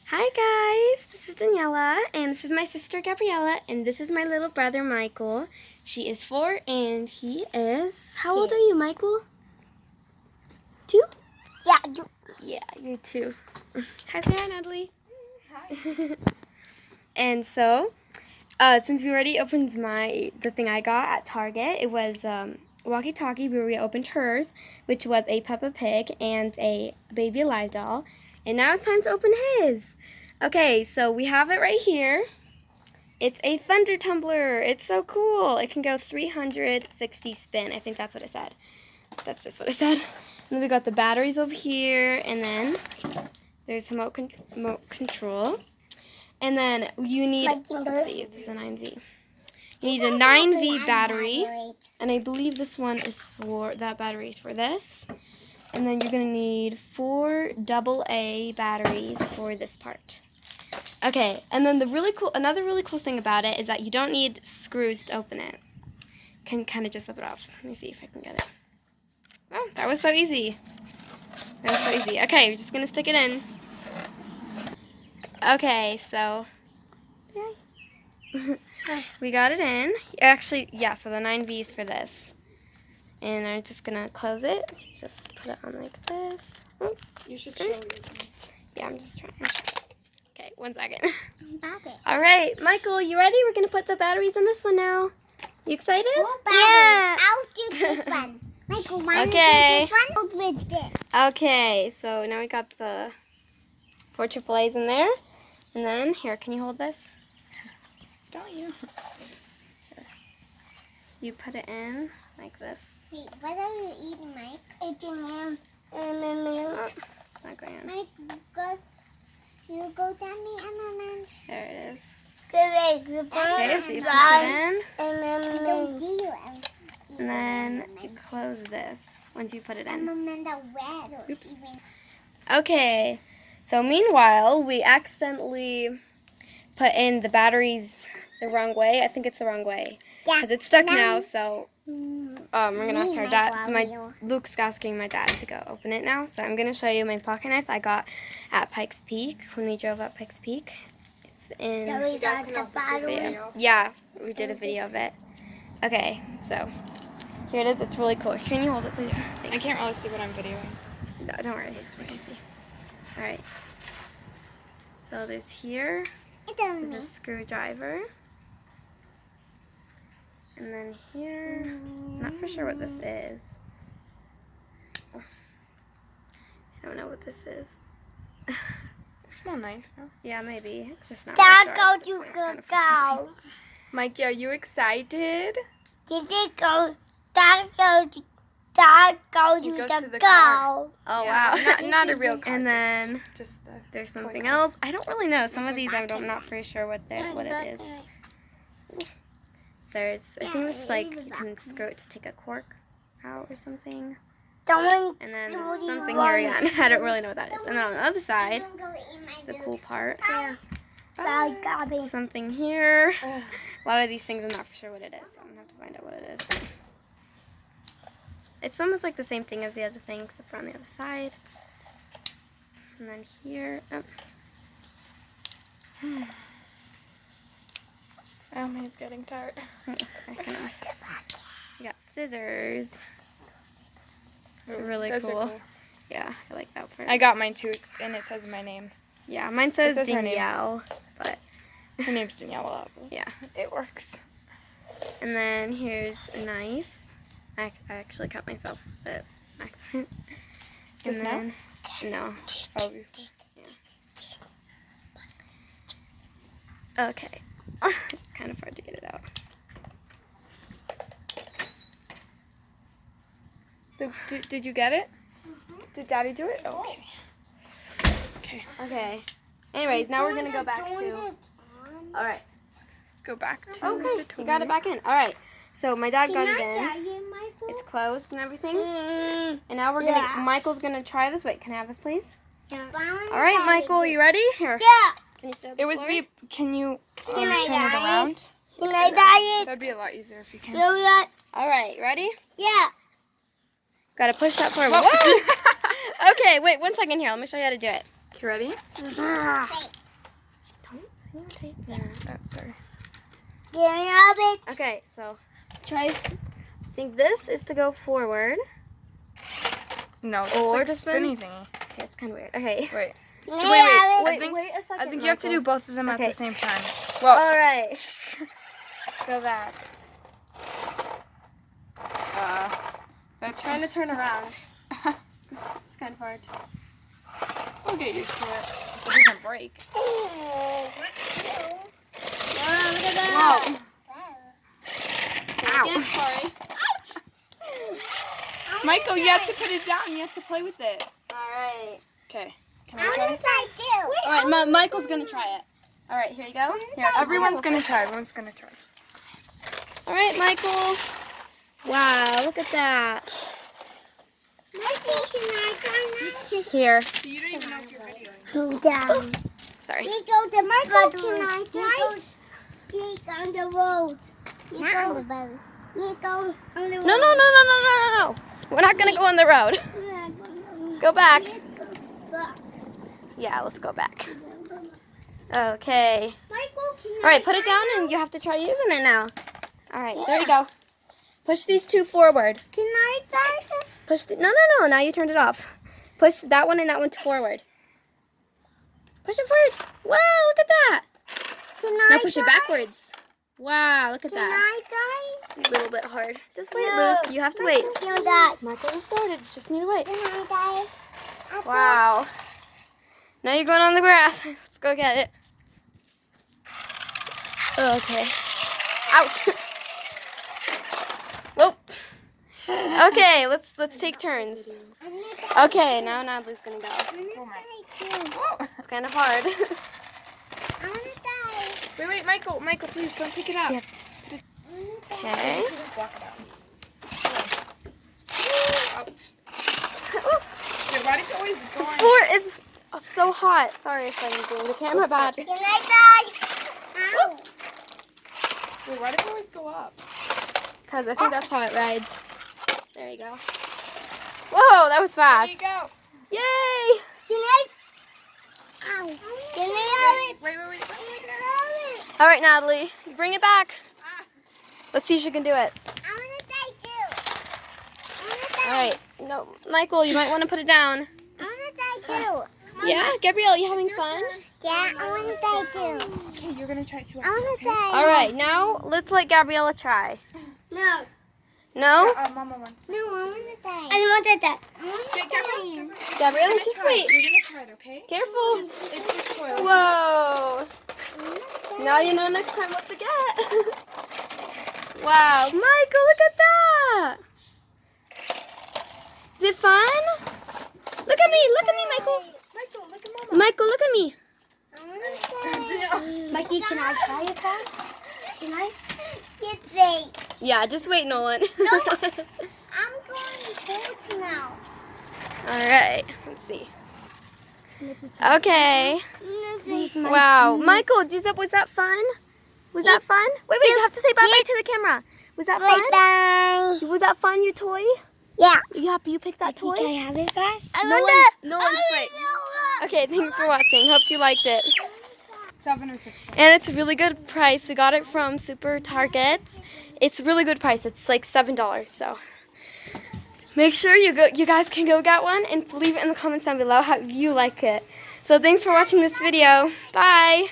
Hi guys, this is Daniela, and this is my sister Gabriella, and this is my little brother Michael. She is 4, and he is... How old are you, Michael? 2? Yeah, 2. Yeah, you're 2. Hi, say hi, Natalie. Hi. And so, since we already opened the thing I got at Target, it was walkie-talkie. We already opened hers, which was a Peppa Pig and a Baby Alive doll. And now it's time to open his. Okay, so we have it right here. It's a Thunder Tumbler. It's so cool. It can go 360 spin. I think that's what it said. That's just what it said. And then we got the batteries over here, and then there's remote control. And then you need, let's see, this is a 9V. You need a 9V battery, and I believe this one is for, that battery is for this. And then you're going to need 4 AA batteries for this part. Okay, and then another really cool thing about it is that you don't need screws to open it. You can kind of just slip it off. Let me see if I can get it. Oh, that was so easy. That was so easy. Okay, we're just going to stick it in. Okay, so we got it in. Actually, yeah, so the 9V is for this. And I'm just going to close it. Just put it on like this. You should show me. Yeah, I'm just trying. Okay, 1 second. All right, Michael, you ready? We're going to put the batteries in this one now. You excited? Yeah. I'll do this one. Michael, Okay. With this. Okay, so now we got the 4 AAAs in there. And then, here, can you hold this? Don't you? You put it in like this. Wait, what are you eating, Mike? Eating Oh, it's not going on. Mike, you go down the element. There it is. Okay, Okay, so you push it in. And And then you close this once you put it in. Oops. Okay, so meanwhile, we accidentally put in the batteries the wrong way. I think it's the wrong way. Yeah. Because it's stuck now, so we're going to ask our dad. Luke's asking my dad to go open it now. So I'm going to show you my pocket knife I got at Pikes Peak when we drove up Pikes Peak. It's in... You guys can also see the video. Yeah, we did a video of it. Okay, so here it is. It's really cool. Can you hold it, please? Thanks. I can't really see what I'm videoing. No, don't worry. We can see. All right. So there's here is a screwdriver. And then here, not for sure what this is. I don't know what this is. Small knife, no? Yeah, maybe. It's just not Dad, really go, sharp. you That's why it's go, kind of go. Mikey, are you excited? Did it go? Dad, go, Dad, go, He you goes the to the go. car. Oh, Yeah, wow. Not a real car. And then just the there's toy something car. else. I don't really know. Some of these I'm not for sure what it is. There's, I think this like you can screw it to take a cork out or something. Don't. And then there's something here again. I don't really know what that is. And then on the other side is the cool part. Something here. A lot of these things I'm not for sure what it is. So I'm gonna have to find out what it is. It's almost like the same thing as the other thing, except for on the other side. And then here. Oh. Oh, man, it's getting tired. You got scissors. It's Ooh, really those are cool. Yeah, I like that part. I got mine too, and it says my name. Yeah, mine says says her name. Danielle, but Her name's Daniela. yeah. It works. And then here's a knife. I actually cut myself with it. It's an accident. Just now? No. Oh, Okay. It's kind of hard to get it out. Did you get it? Did Daddy do it? Oh, okay. Okay. Okay. Anyways, now we're gonna go back to. All right. Let's go back to Okay. the toy. You got it back in. All right. So my dad got it in. Michael? It's closed and everything. And now we're gonna. Yeah. Michael's gonna try this. Wait, can I have this, please? Yeah. All right, Michael, you ready? Here. Yeah. Can you show the It was floor? me. Can you Can I turn it die? around? Can I die it? That'd be a lot easier if you can. Do that? All right, ready? Yeah. Gotta push that forward. Whoa. Whoa! Okay, wait 1 second here. Let me show you how to do it. You ready? Wait. you tape there? Oh, sorry. Okay, so try. I think this is to go forward. No, it's Or like to a spin? spinny thingy. Okay, it's kind of weird. Okay. Wait. Wait a second. I think you have to do Michael. both of them at Okay. the same time. Well, All right. Let's go back. that's Trying to turn around. It's kind of hard. We'll get used to it. If it doesn't break. Oh, look at that. Ow. Sorry. Michael, you have to put it down. You have to play with it. All right. Okay. Can I try? All right, Michael's gonna try it. All right, here you go. Here, Everyone's gonna try. Everyone's gonna try. All right, Michael. Wow, look at that. Here. So you don't even know if you're videoing. Sorry. Michael, can I try? Peek on the road. Peek on the road. Peek on the road. No. We're not gonna go on the road. Let's go back. Yeah, let's go back. Okay. All right, put it down and you have to try using it now. All right, there you go. Push these two forward. Can I try? Push the, no. Now you turned it off. Push that one and that one forward. Push it forward. Wow, look at that. Now push it backwards. Wow, look at Can that. I try? A little bit hard. Just wait, No. Luke. You have to wait. Can I Michael just started. Just need to wait. Can I try? Wow. Now you're going on the grass. Let's go get it. Okay. Ouch. Nope. Okay, let's take turns. Okay, now Natalie's gonna go. It's kind of hard. Wait, Michael, please don't pick it up. Yeah. Okay. Just block it out. Wait, why does it always go The on? floor is so hot. Sorry if I'm doing the camera bad. Can I try? Wait, why does it always go up? Because I think that's how it rides. There you go. Whoa, that was fast. There you go. Yay! Can I? Ow. Can I have it? Wait. All right, Natalie, you bring it back. Ah. Let's see if she can do it. I want to try too. I want to try. All right. No, Michael, you might want to put it down. I want to try too. Yeah, Gabrielle, you having fun? Yeah, I want to try too. Okay, you're gonna try to. I want to try. All right, now let's let Gabriella try. No. No? Mama wants. No, I want to try. I want to try. I want to Okay, try. Gabriella, just wait. You're gonna try it, okay? Careful. It's just spoiled. Whoa. Now you know next time what to get. Wow, Michael, look at that. Is it fun? Look at me, Michael. Michael, look at Mama. Michael, look at me. I want to try. Mikey, can I try it first? Can I? Yes, wait. Yeah, just wait, Nolan. No. I'm going forward now. All right, let's see. Okay. Wow, Michael, was that fun? Was that fun? Wait, you have to say bye-bye to the camera. Was that fun? Bye. Was that fun, your toy? Yeah. You happy you picked that toy? Can I have it first? Nolan's wait. Okay, thanks for watching. Hope you liked it. 7 or 6. And it's a really good price. We got it from Super Targets. It's a really good price. It's like $7. So make sure you guys can go get one and leave it in the comments down below how you like it. So thanks for watching this video. Bye.